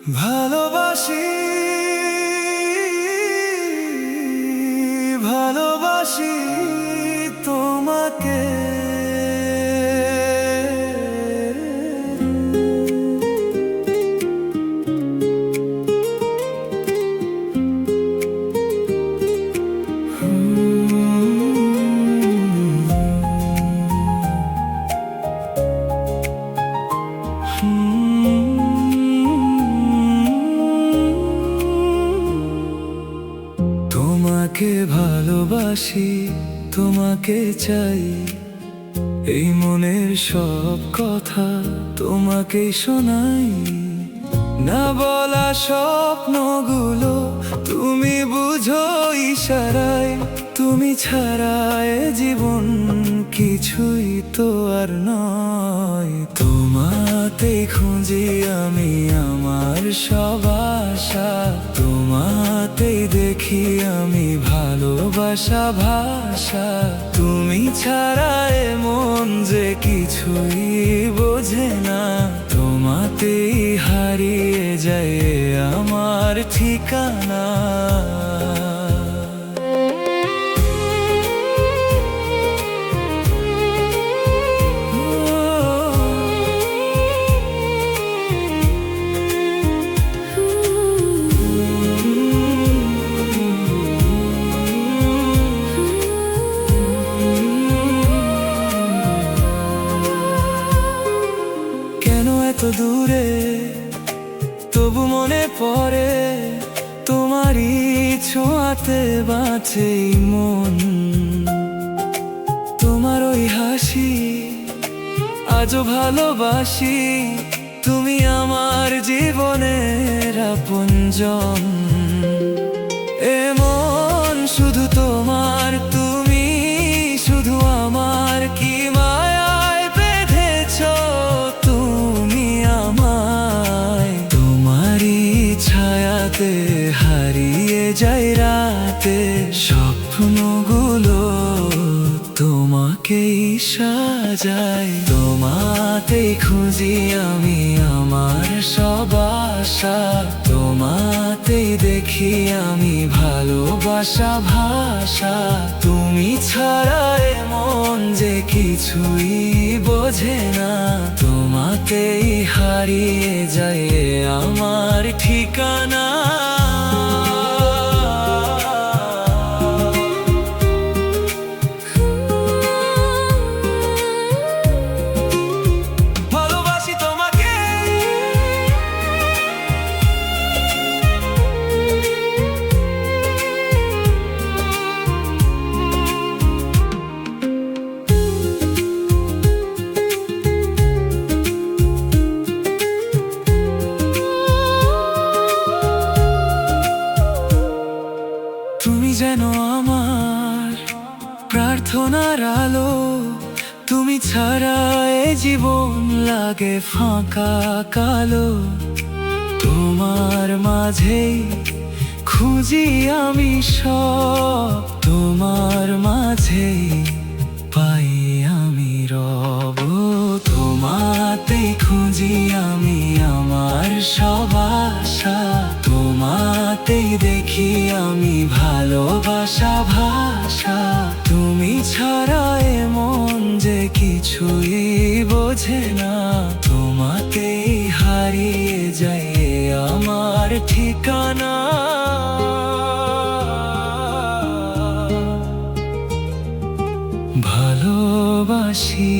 ভালোবাসি ভালোবাসি তোমাকে। তোমাকে ভালোবাসি, তোমাকে চাই, এই মনের সব কথা তোমাকেই শোনাই। না বলা স্বপ্নগুলো তুমি বুঝো ইশারায়, তুমি ছাড়া এ জীবন কিছুই তো আর নয়। তোমাতেই খুঁজি আমি আমার সব আশা, তোমাতেই দেখি আমি ভালোবাসা ভাষা। তুমি ছাড়া এ মন যে কিছুই বোঝে না, তোমাতেই হারিয়ে যায় আমার ঠিকানা। এত দূরে তবু মনে পড়ে, তোমারই ছোঁয়াতে বাঁচে মন। তোমার ওই হাসি আজও ভালোবাসি, তুমি আমার জীবনের আপনজন। এমন শুধু তোমার, তুমি শুধু আমার, কি মায়ায় বেঁধেছ তুমি আমায়। তোমারই ছায়াতে হারিয়ে যায় রাতে স্বপ্নগুলো, তোমাকেই সাজাই। তোমাতেই খুঁজি আমি আমার সব আশা, তোমাতেই দেখি আমি ভালোবাসা ভাষা। তুমি ছাড়া এ মন যে কিছুই বোঝে না, তোমাতেই হারিয়ে যায় আমার ঠিকানা। তুমি যেন আমার প্রার্থনার আলো, তুমি ছাড়া এ জীবন লাগে ফাঁকা কালো। তোমার মাঝেই খুঁজি আমি সব, তোমার মাঝেই পাই আমি রব। তোমাতেই খুঁজি আমি আমার সব আশা, তোমাতেই দেখি আমি ভালোবাসা ভাষা। তুমি ছাড়া এ মন যে কিছুই বোঝে না, তোমাতেই হারিয়ে যায় আমার ঠিকানা। ভালোবাসি।